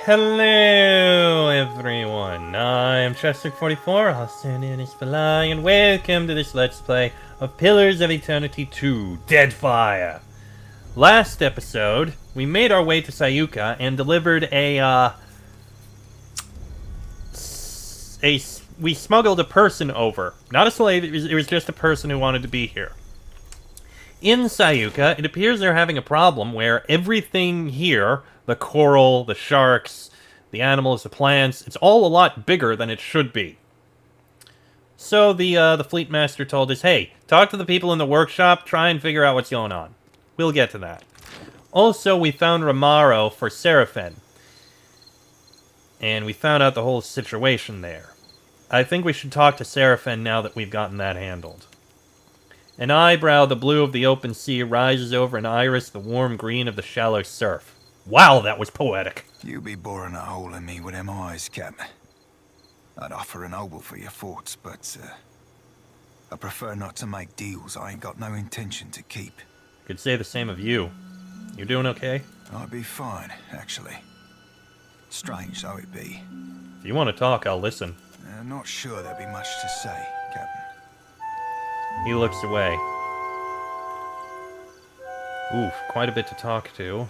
Hello everyone, I'm Chester44, also known as Falai, and welcome to this Let's Play of Pillars of Eternity 2, Deadfire. Last episode, we made our way to Sayuka and delivered we smuggled a person over. Not a slave, it was just a person who wanted to be here. In Sayuka, it appears they're having a problem where everything here, the coral, the sharks, the animals, the plants, it's all a lot bigger than it should be. So the fleet master told us, hey, talk to the people in the workshop, try and figure out what's going on. We'll get to that. Also, we found Romaro for Seraphin. And we found out the whole situation there. I think we should talk to Seraphin now that we've gotten that handled. An eyebrow, the blue of the open sea, rises over an iris, the warm green of the shallow surf. Wow, that was poetic. You be boring a hole in me with them eyes, Cap. I'd offer an obol for your thoughts, but I prefer not to make deals I ain't got no intention to keep. Could say the same of you. You doing okay? I'd be fine, actually. Strange though it be. If you want to talk, I'll listen. Not sure there'd be much to say, Captain. He looks away. Oof, quite a bit to talk to.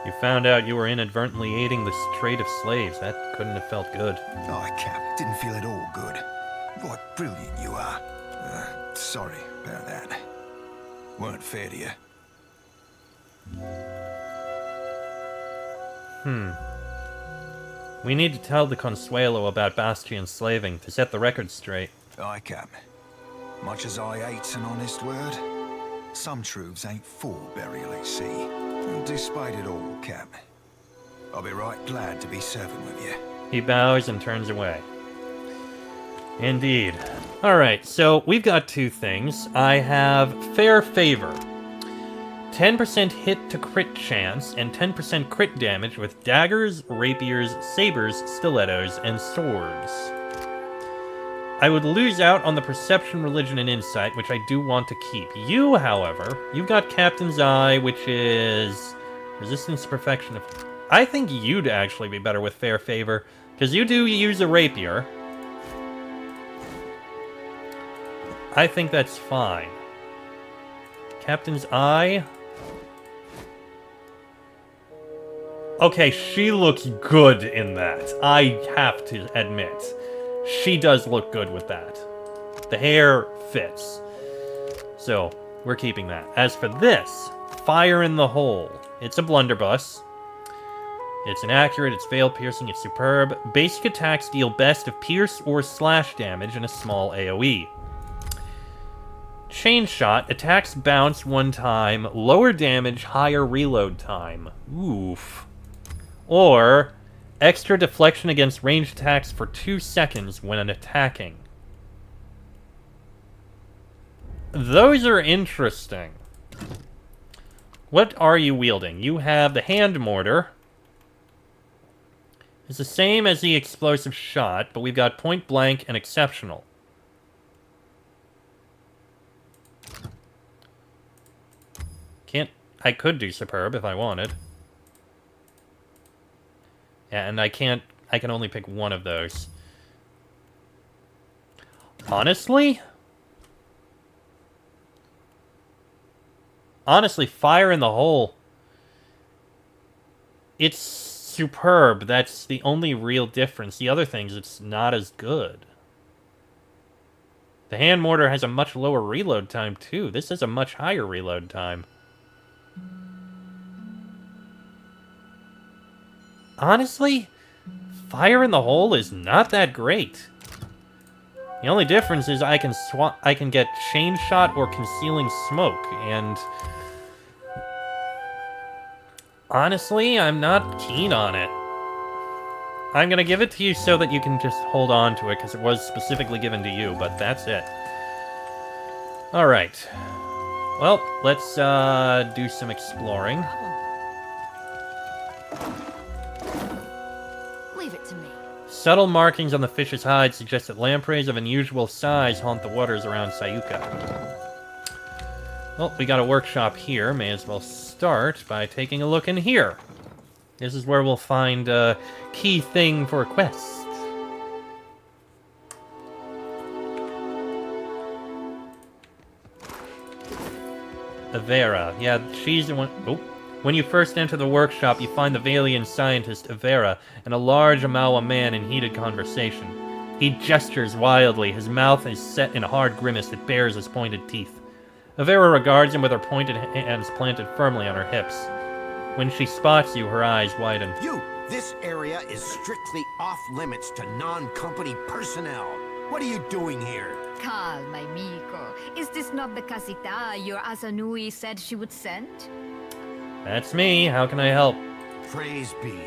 You found out you were inadvertently aiding the trade of slaves. That couldn't have felt good. Aye, Cap, didn't feel at all good. What brilliant you are. Sorry about that. Weren't fair to you. We need to tell the Consuelo about Bastian slaving to set the record straight. Aye, Cap. Much as I hate's an honest word, some truths ain't for burial at sea. And despite it all, Cap, I'll be right glad to be serving with you. He bows and turns away. Indeed. Alright, so we've got two things. I have Fair Favor. 10% hit to crit chance and 10% crit damage with daggers, rapiers, sabers, stilettos, and swords. I would lose out on the Perception, Religion, and Insight, which I do want to keep. You, however, you've got Captain's Eye, which is Resistance to Perfection. I think you'd actually be better with Fair Favor, because you do use a rapier. I think that's fine. Captain's Eye. Okay, she looks good in that. I have to admit. She does look good with that. The hair fits. So, we're keeping that. As for this, Fire in the Hole. It's a blunderbuss. It's inaccurate, it's veil piercing, it's superb. Basic attacks deal best of pierce or slash damage and a small AoE. Chain Shot, attacks bounce one time, lower damage, higher reload time. Oof. Or, extra deflection against ranged attacks for 2 seconds when attacking. Those are interesting. What are you wielding? You have the hand mortar. It's the same as the explosive shot, but we've got point blank and exceptional. I could do superb if I wanted. Yeah, and I can only pick one of those. Honestly, Fire in the Hole. It's superb. That's the only real difference. The other things, it's not as good. The hand mortar has a much lower reload time, too. This has a much higher reload time. Honestly, Fire in the Hole is not that great. The only difference is I can get Chain Shot or Concealing Smoke, and honestly, I'm not keen on it. I'm gonna give it to you so that you can just hold on to it, because it was specifically given to you, but that's it. Alright. Well, let's do some exploring. Subtle markings on the fish's hide suggest that lampreys of unusual size haunt the waters around Sayuka. Well, we got a workshop here. May as well start by taking a look in here. This is where we'll find a key thing for a quest. Avera. Yeah, she's the one... Oh. When you first enter the workshop, you find the Valian scientist, Avera, and a large Amawa man in heated conversation. He gestures wildly. His mouth is set in a hard grimace that bares his pointed teeth. Avera regards him with her pointed hands planted firmly on her hips. When she spots you, her eyes widen. You! This area is strictly off-limits to non-company personnel. What are you doing here? Calma, amico. Is this not the casita your Asanui said she would send? That's me. How can I help? Praise be.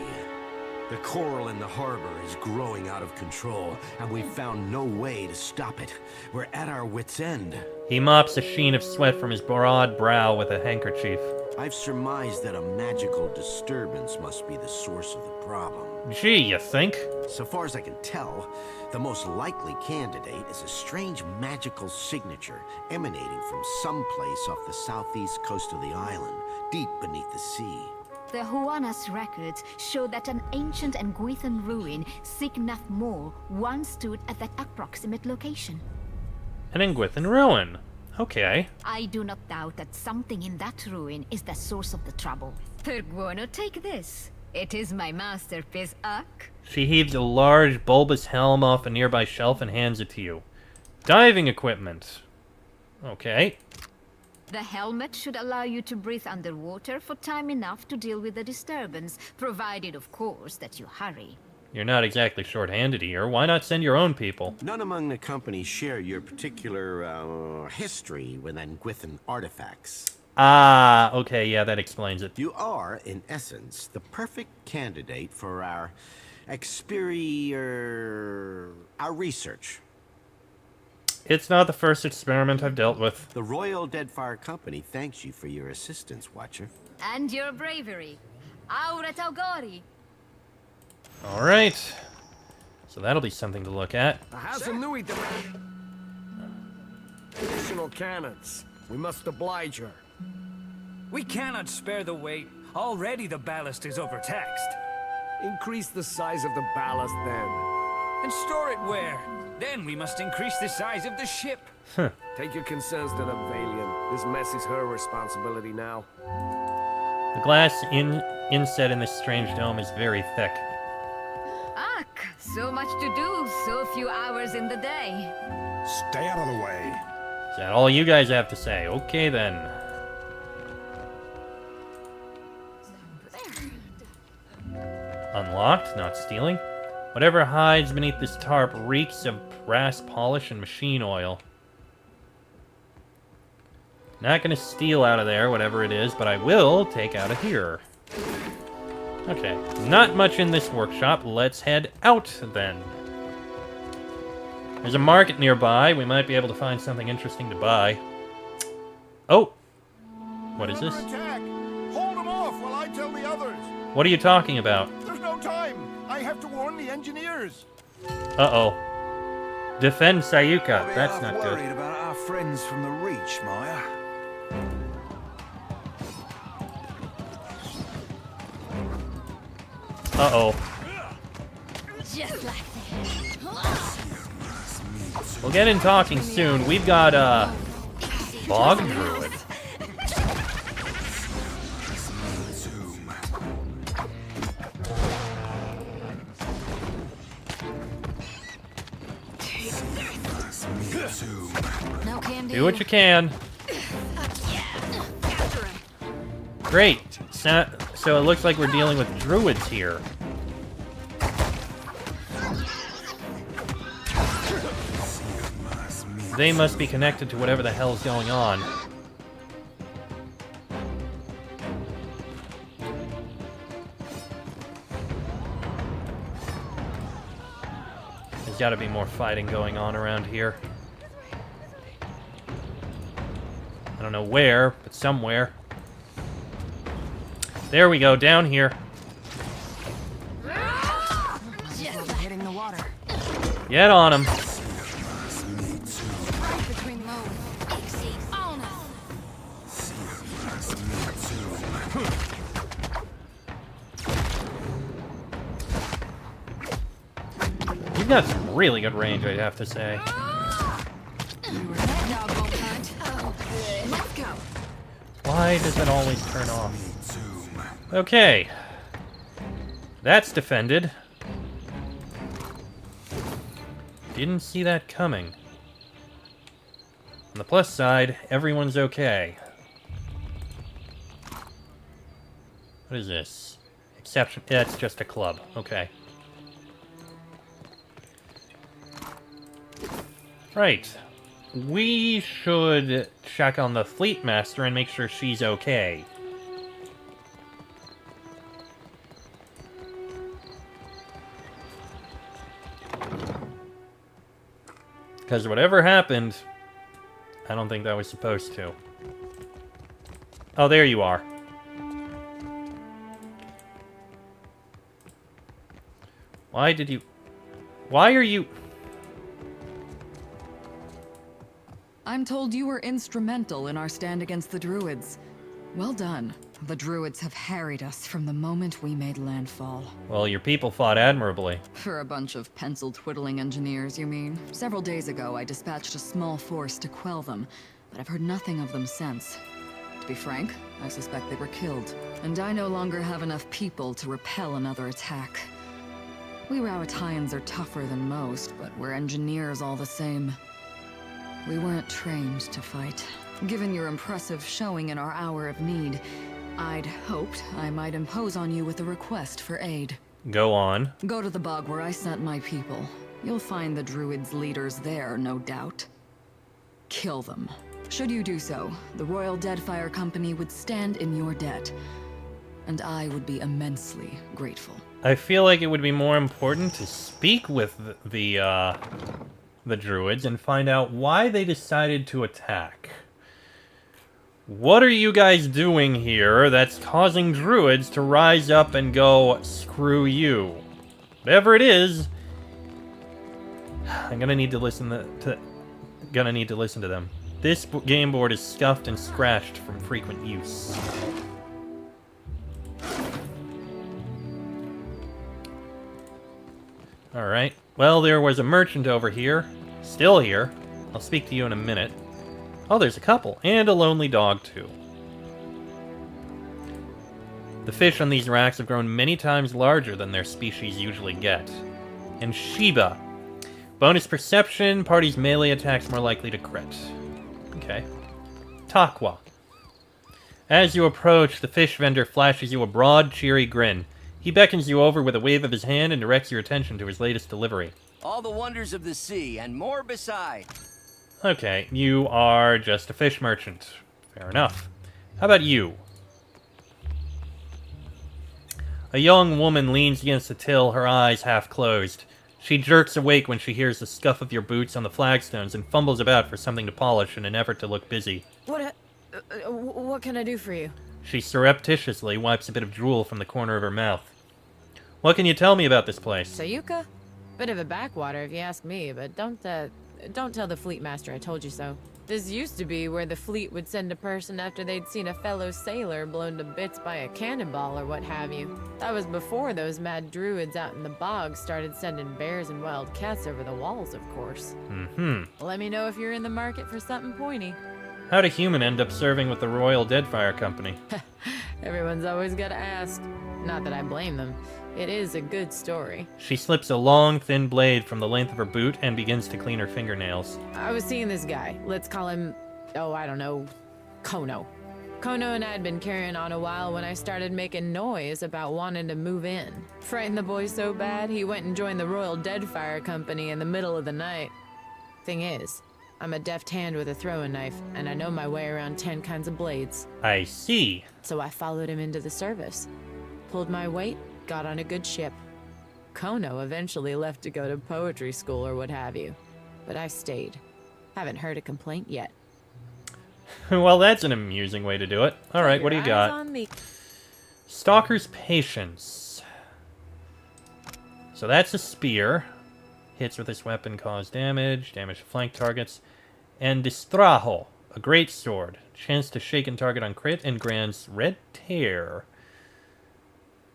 The coral in the harbor is growing out of control, and we've found no way to stop it. We're at our wits' end. He mops a sheen of sweat from his broad brow with a handkerchief. I've surmised that a magical disturbance must be the source of the problem. Gee, you think? So far as I can tell, the most likely candidate is a strange magical signature emanating from someplace off the southeast coast of the island, deep beneath the sea. The Huana's records show that an ancient Nguithan ruin, Signaf Mor, once stood at that approximate location. An Nguithan ruin. Okay. I do not doubt that something in that ruin is the source of the trouble. Perguano, take this. It is my masterpiece, Uck. She heaves a large, bulbous helm off a nearby shelf and hands it to you. Diving equipment. Okay. The helmet should allow you to breathe underwater for time enough to deal with the disturbance, provided, of course, that you hurry. You're not exactly short-handed here. Why not send your own people? None among the company share your particular, history with Nguithan artifacts. Ah, okay, yeah, that explains it. You are, in essence, the perfect candidate for our our research. It's not the first experiment I've dealt with. The Royal Deadfire Company thanks you for your assistance, Watcher. And your bravery. Aura Taugori. Alright. So that'll be something to look at. The Hasanui demand additional cannons. We must oblige her. We cannot spare the weight. Already the ballast is overtaxed. Increase the size of the ballast then. And store it where? Then we must increase the size of the ship. Take your concerns to the Valian. This mess is her responsibility now. The glass inset in this strange dome is very thick. Uck, so much to do, so few hours in the day. Stay out of the way. Is that all you guys have to say? Okay then. Unlocked, not stealing. Whatever hides beneath this tarp reeks of brass polish and machine oil. Not gonna steal out of there, whatever it is, but I will take out of here. Okay, not much in this workshop. Let's head out then. There's a market nearby. We might be able to find something interesting to buy. Oh! What is this? Attack! Hold them off while I tell the others. What are you talking about? There's no time. I have to warn the engineers. Uh-oh. Defend Sayuka. I'll be That's half not worried good. about our friends from the Reach, Maya. Uh-oh. Just like We'll get in talking soon. We've got, Bog Druid. no can Do what you can. Great. So it looks like we're dealing with druids here. They must be connected to whatever the hell's going on. There's gotta be more fighting going on around here. I don't know where, but somewhere. There we go, down here. Just hitting the water. Get on him. You've got some really good range, I'd have to say. Why does it always turn off? Okay. That's defended. Didn't see that coming. On the plus side, everyone's okay. What is this? Exception. Yeah, it's just a club. Okay. Right. We should check on the Fleet Master and make sure she's okay. Because whatever happened, I don't think that was supposed to. Oh, there you are. Why did you... Why are you... I'm told you were instrumental in our stand against the Druids. Well done. The Druids have harried us from the moment we made landfall. Well, your people fought admirably. For a bunch of pencil-twiddling engineers, you mean? Several days ago, I dispatched a small force to quell them, but I've heard nothing of them since. To be frank, I suspect they were killed. And I no longer have enough people to repel another attack. We Rowattians are tougher than most, but we're engineers all the same. We weren't trained to fight. Given your impressive showing in our hour of need, I'd hoped I might impose on you with a request for aid. Go on. Go to the bog where I sent my people. You'll find the Druids' leaders there, no doubt. Kill them. Should you do so, the Royal Deadfire Company would stand in your debt. And I would be immensely grateful. I feel like it would be more important to speak with the Druids and find out why they decided to attack. What are you guys doing here that's causing Druids to rise up and go, screw you? Whatever it is, I'm gonna need to listen to them. This game board is scuffed and scratched from frequent use. Alright. Well, there was a merchant over here. Still here. I'll speak to you in a minute. Oh, there's a couple. And a lonely dog, too. The fish on these racks have grown many times larger than their species usually get. And Sheba. Bonus perception. Party's melee attacks more likely to crit. Okay. Takwa. As you approach, the fish vendor flashes you a broad, cheery grin. He beckons you over with a wave of his hand and directs your attention to his latest delivery. All the wonders of the sea, and more beside. Okay, you are just a fish merchant. Fair enough. How about you? A young woman leans against the till, her eyes half closed. She jerks awake when she hears the scuff of your boots on the flagstones and fumbles about for something to polish in an effort to look busy. What can I do for you? She surreptitiously wipes a bit of drool from the corner of her mouth. What can you tell me about this place? Sayuka? Bit of a backwater if you ask me, but don't tell the Fleet Master I told you so. This used to be where the fleet would send a person after they'd seen a fellow sailor blown to bits by a cannonball or what have you. That was before those mad druids out in the bog started sending bears and wild cats over the walls, of course. Let me know if you're in the market for something pointy. How'd a human end up serving with the Royal Deadfire Company? Everyone's always gotta ask. Not that I blame them. It is a good story. She slips a long, thin blade from the length of her boot and begins to clean her fingernails. I was seeing this guy. Let's call him, oh, I don't know, Kono. Kono and I had been carrying on a while when I started making noise about wanting to move in. Frightened the boy so bad, he went and joined the Royal Deadfire Company in the middle of the night. Thing is, I'm a deft hand with a throwing knife, and I know my way around 10 kinds of blades. I see. So I followed him into the service. Pulled my weight, got on a good ship. Kono eventually left to go to poetry school or what have you. But I stayed. Haven't heard a complaint yet. Well, that's an amusing way to do it. Alright, what do you got? Stalker's Patience. So that's a spear. Hits with this weapon cause damage. Damage to flank targets. And Distrajo, a great sword. Chance to shaken target on crit and grants Red Tear.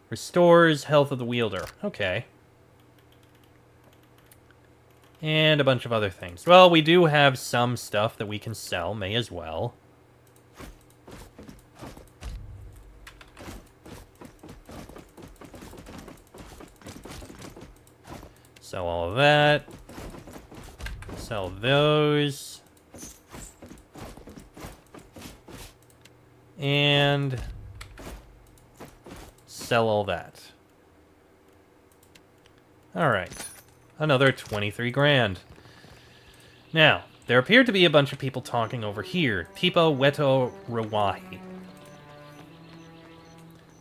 Restores health of the wielder. Okay. And a bunch of other things. Well, we do have some stuff that we can sell. May as well. Sell all of that. Sell those. And sell all that. Alright. Another 23 grand. Now, there appear to be a bunch of people talking over here. Tipo Weto Rawahi.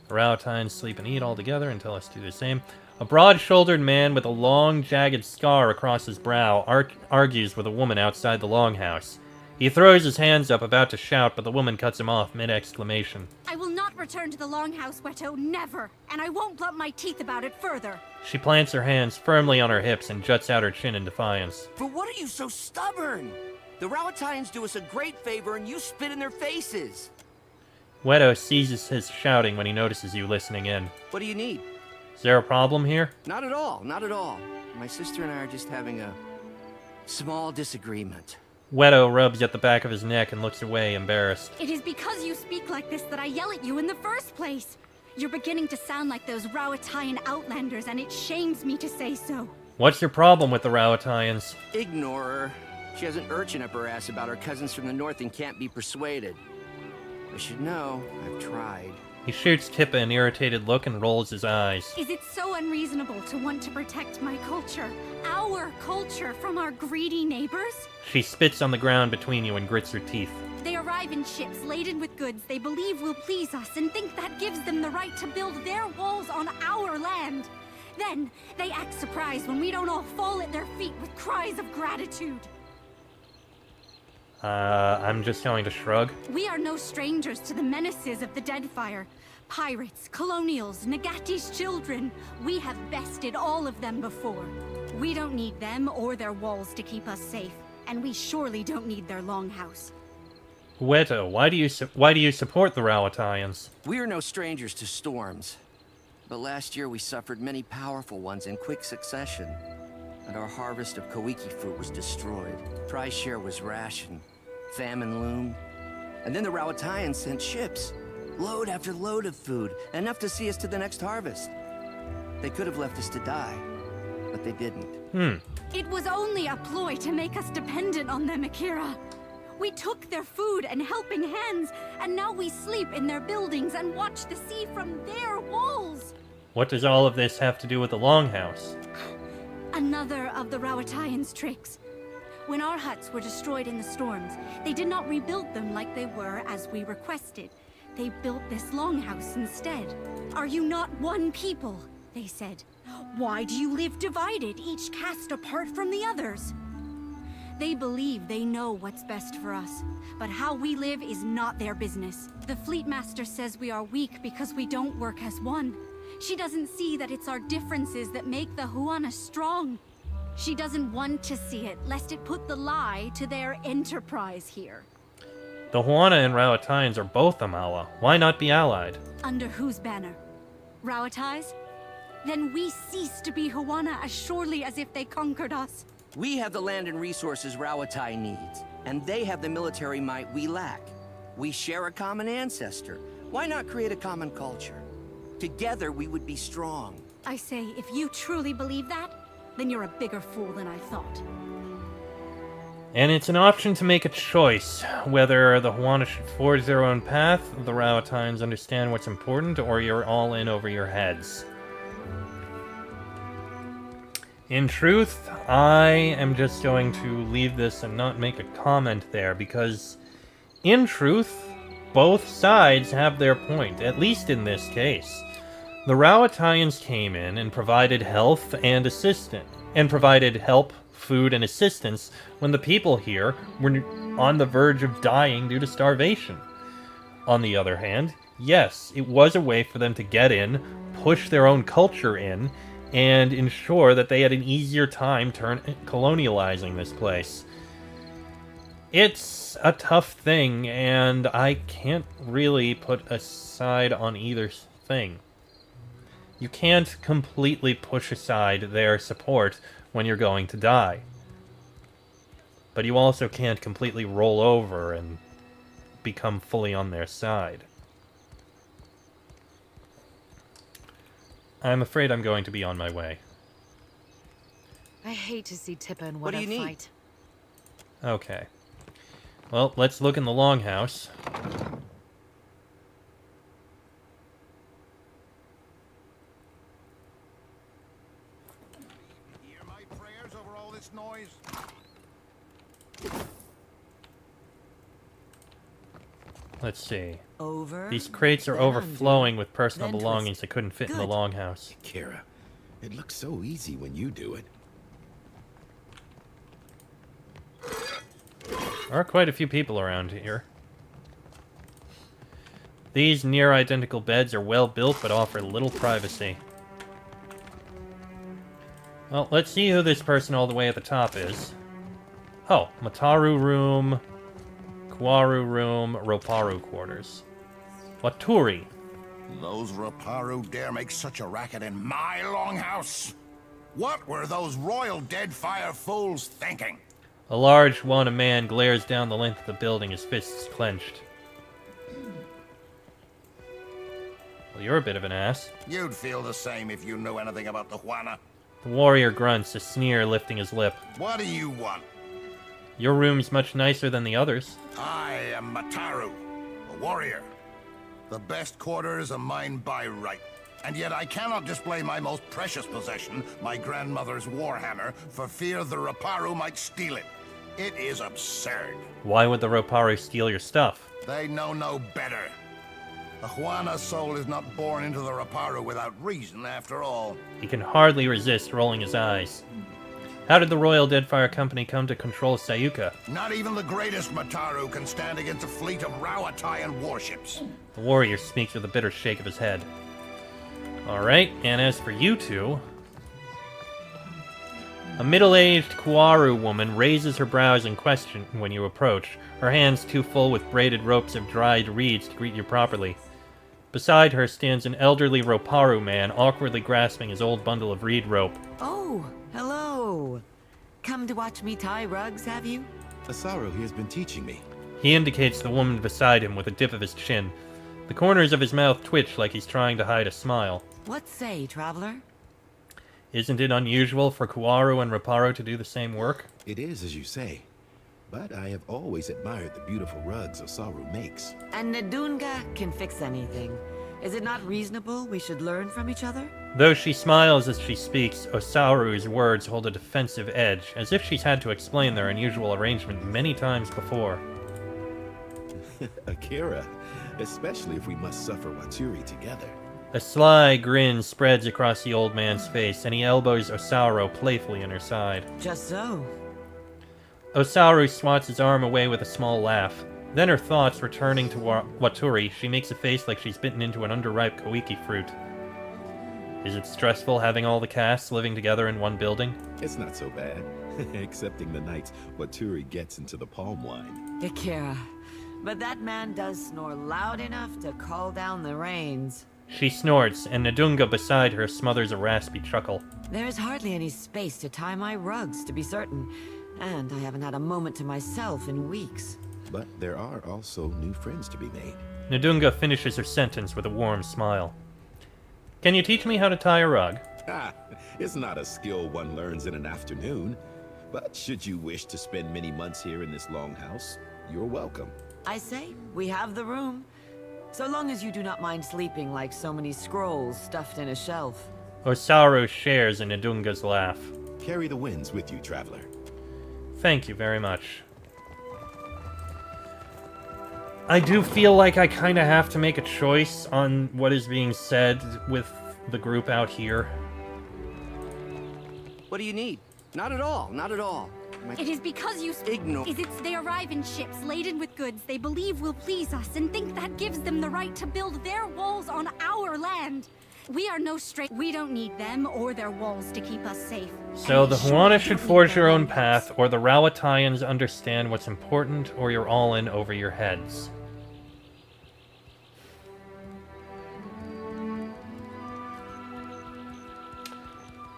Rautines sleep and eat all together and tell us to do the same. A broad-shouldered man with a long, jagged scar across his brow argues with a woman outside the longhouse. He throws his hands up, about to shout, but the woman cuts him off mid-exclamation. I will not return to the longhouse, Weto, never! And I won't blunt my teeth about it further! She plants her hands firmly on her hips and juts out her chin in defiance. But what are you so stubborn? The Rawatines do us a great favor and you spit in their faces! Weto ceases his shouting when he notices you listening in. What do you need? Is there a problem here? Not at all, not at all. My sister and I are just having a small disagreement. Weto rubs at the back of his neck and looks away, embarrassed. It is because you speak like this that I yell at you in the first place. You're beginning to sound like those Rawatayan outlanders, and it shames me to say so. What's your problem with the Rawatayans? Ignore her. She has an urchin up her ass about her cousins from the north and can't be persuaded. I should know. I've tried. He shoots Tippa an irritated look and rolls his eyes. Is it so unreasonable to want to protect my culture, our culture, from our greedy neighbors? She spits on the ground between you and grits her teeth. They arrive in ships laden with goods they believe will please us and think that gives them the right to build their walls on our land. Then, they act surprised when we don't all fall at their feet with cries of gratitude. I'm just going to shrug. We are no strangers to the menaces of the Deadfire. Pirates, colonials, Nagati's children. We have bested all of them before. We don't need them or their walls to keep us safe. And we surely don't need their longhouse. Weto, why do you support the Rawatayans? We are no strangers to storms. But last year we suffered many powerful ones in quick succession. And our harvest of Kawiki fruit was destroyed. Price share was rationed. Famine loomed. And then the Rawatayans sent ships. Load after load of food. Enough to see us to the next harvest. They could have left us to die. But they didn't. It was only a ploy to make us dependent on them, Akira. We took their food and helping hands, and now we sleep in their buildings and watch the sea from their walls. What does all of this have to do with the Longhouse? Another of the Rawatayans' tricks. When our huts were destroyed in the storms, they did not rebuild them like they were as we requested. They built this longhouse instead. Are you not one people? They said. Why do you live divided, each cast apart from the others? They believe they know what's best for us, but how we live is not their business. The Fleet Master says we are weak because we don't work as one. She doesn't see that it's our differences that make the Huana strong. She doesn't want to see it, lest it put the lie to their enterprise here. The Huana and Rawatines are both Amala. Why not be allied? Under whose banner? Rawatai's? Then we cease to be Huana as surely as if they conquered us. We have the land and resources Rawatai needs, and they have the military might we lack. We share a common ancestor. Why not create a common culture? Together we would be strong. I say, if you truly believe that, then you're a bigger fool than I thought. And it's an option to make a choice, whether the Huana should forge their own path, the Rawatines understand what's important, or you're all in over your heads. In truth, I am just going to leave this and not make a comment there, because, in truth, both sides have their point, at least in this case. The Rawatayans came in and provided health and assistance, and provided help, food, and assistance when the people here were on the verge of dying due to starvation. On the other hand, yes, it was a way for them to get in, push their own culture in, and ensure that they had an easier time colonializing this place. It's a tough thing, and I can't really put a side on either thing. You can't completely push aside their support when you're going to die. But you also can't completely roll over and become fully on their side. I'm afraid I'm going to be on my way. I hate to see Tippa in What do a you need? fight. Okay. Well, let's look in the longhouse. Hear my prayers over all this noise? Let's see. Over. These crates are then overflowing undo, with personal then belongings twist. that couldn't fit in the Good. longhouse. Kira, it looks so easy when you do it. There are quite a few people around here. These near-identical beds are well built but offer little privacy. Well, let's see who this person all the way at the top is. Oh, Mataru room, Kuaru room, Roparu quarters. Waturi. Those Raparu dare make such a racket in my longhouse? What were those royal Deadfire fools thinking? A large Wana man glares down the length of the building, his fists clenched. Well, you're a bit of an ass. You'd feel the same if you knew anything about the Juana. The warrior grunts, a sneer lifting his lip. What do you want? Your room's much nicer than the others. I am Mataru, a warrior. The best quarters are mine by right. And yet I cannot display my most precious possession, my grandmother's warhammer, for fear the Raparu might steal it. It is absurd. Why would the Roparu steal your stuff? They know no better. A Juana soul is not born into the Raparu without reason, after all. He can hardly resist rolling his eyes. How did the Royal Deadfire Company come to control Sayuka? Not even the greatest Mataru can stand against a fleet of Rawatayan warships. The warrior speaks with a bitter shake of his head. Alright, and as for you two... A middle-aged Kuaru woman raises her brows in question when you approach, her hands too full with braided ropes of dried reeds to greet you properly. Beside her stands an elderly Roparu man, awkwardly grasping his old bundle of reed rope. Oh, hello. Come to watch me tie rugs, have you? Asaru, he has been teaching me. He indicates the woman beside him with a dip of his chin. The corners of his mouth twitch like he's trying to hide a smile. What say, traveler? Isn't it unusual for Kuaru and Roparu to do the same work? It is, as you say. But I have always admired the beautiful rugs Asaru makes. And Nadunga can fix anything. Is it not reasonable we should learn from each other? Though she smiles as she speaks, Osaru's words hold a defensive edge, as if she's had to explain their unusual arrangement many times before. Akira, especially if we must suffer Waturi together. A sly grin spreads across the old man's face, and he elbows Osaru playfully in her side. Just so. Osaru swats his arm away with a small laugh. Then her thoughts returning to Waturi, she makes a face like she's bitten into an underripe koiki fruit. Is it stressful having all the casts living together in one building? It's not so bad, excepting the nights Waturi gets into the palm wine. Akira, but that man does snore loud enough to call down the rains. She snorts, and Nadunga beside her smothers a raspy chuckle. There is hardly any space to tie my rugs, to be certain. And I haven't had a moment to myself in weeks. But there are also new friends to be made. Nadunga finishes her sentence with a warm smile. Can you teach me how to tie a rug? It's not a skill one learns in an afternoon. But should you wish to spend many months here in this longhouse, you're welcome. I say, we have the room. So long as you do not mind sleeping like so many scrolls stuffed in a shelf. Osaru shares in Nadunga's laugh. Carry the winds with you, traveler. Thank you very much. I do feel like I kind of have to make a choice on what is being said with the group out here. What do you need? Not at all, not at all. It is because you Ignore. They arrive in ships laden with goods they believe will please us and think that gives them the right to build their walls on our land. We are no straight. We don't need them or their walls to keep us safe. So the Huana should forge your own path, or the Rawatayans understand what's important, or you're all in over your heads.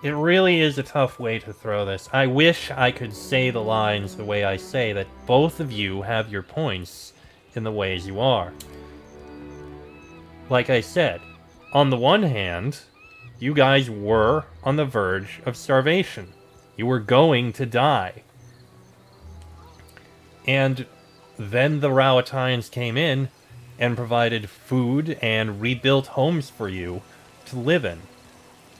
It really is a tough way to throw this. I wish I could say the lines the way I say, that both of you have your points in the ways you are. Like I said, on the one hand, you guys were on the verge of starvation. You were going to die. And then the Rawatayans came in and provided food and rebuilt homes for you to live in.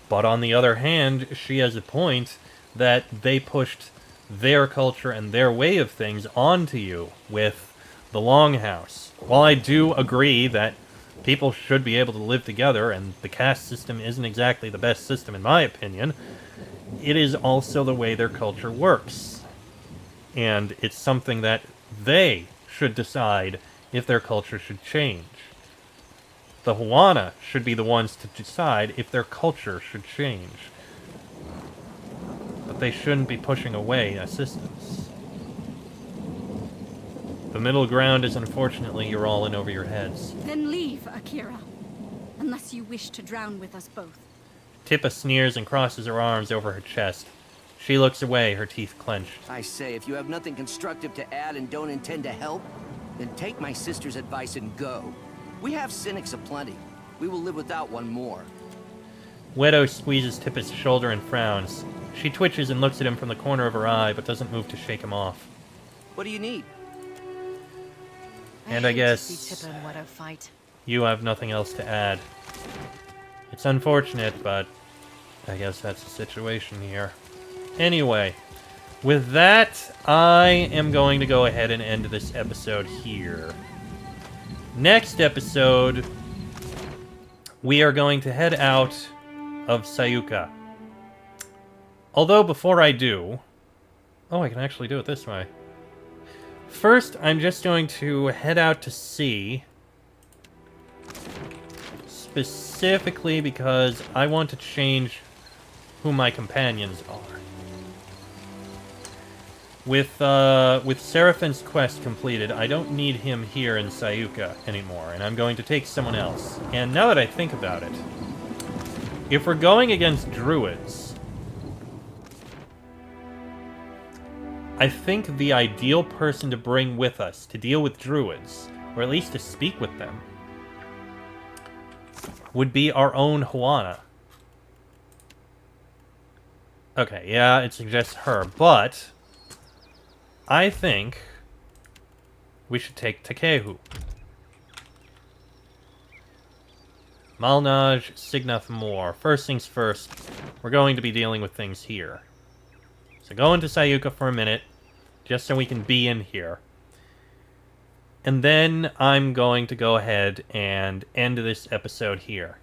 But on the other hand, she has a point that they pushed their culture and their way of things onto you with the Longhouse. While I do agree that people should be able to live together, and the caste system isn't exactly the best system in my opinion, it is also the way their culture works. And it's something that they should decide if their culture should change. The Huana should be the ones to decide if their culture should change. But they shouldn't be pushing away assistance. The middle ground is, unfortunately, you're all in over your heads. Then leave, Akira. Unless you wish to drown with us both. Tippa sneers and crosses her arms over her chest. She looks away, her teeth clenched. I say, if you have nothing constructive to add and don't intend to help, then take my sister's advice and go. We have cynics aplenty. We will live without one more. Wedo squeezes Tippa's shoulder and frowns. She twitches and looks at him from the corner of her eye, but doesn't move to shake him off. What do you need? And I guess see Tippa and Wedo fight. You have nothing else to add. It's unfortunate, but I guess that's the situation here. Anyway, with that, I am going to go ahead and end this episode here. Next episode, we are going to head out of Sayuka. Although before I do... Oh, I can actually do it this way. First, I'm just going to head out to sea. Specifically because I want to change who my companions are. With Seraphin's quest completed, I don't need him here in Sayuka anymore, and I'm going to take someone else. And now that I think about it, if we're going against druids, I think the ideal person to bring with us to deal with druids, or at least to speak with them, would be our own Huana. Okay, yeah, it suggests her, but I think we should take Takehu. Malnaj, Signath Moore. First things first, we're going to be dealing with things here. So go into Sayuka for a minute, just so we can be in here. And then I'm going to go ahead and end this episode here.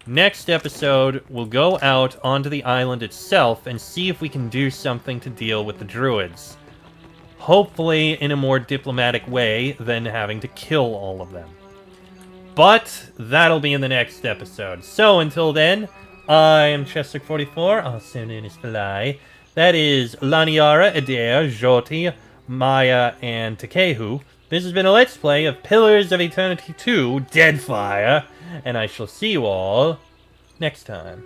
Next episode, we'll go out onto the island itself and see if we can do something to deal with the druids. Hopefully in a more diplomatic way than having to kill all of them. But that'll be in the next episode. So until then, I am Chester44, also known as Fly. That is Laniara, Adair, Joti, Maya, and Takehu. This has been a Let's Play of Pillars of Eternity 2, Deadfire, and I shall see you all next time.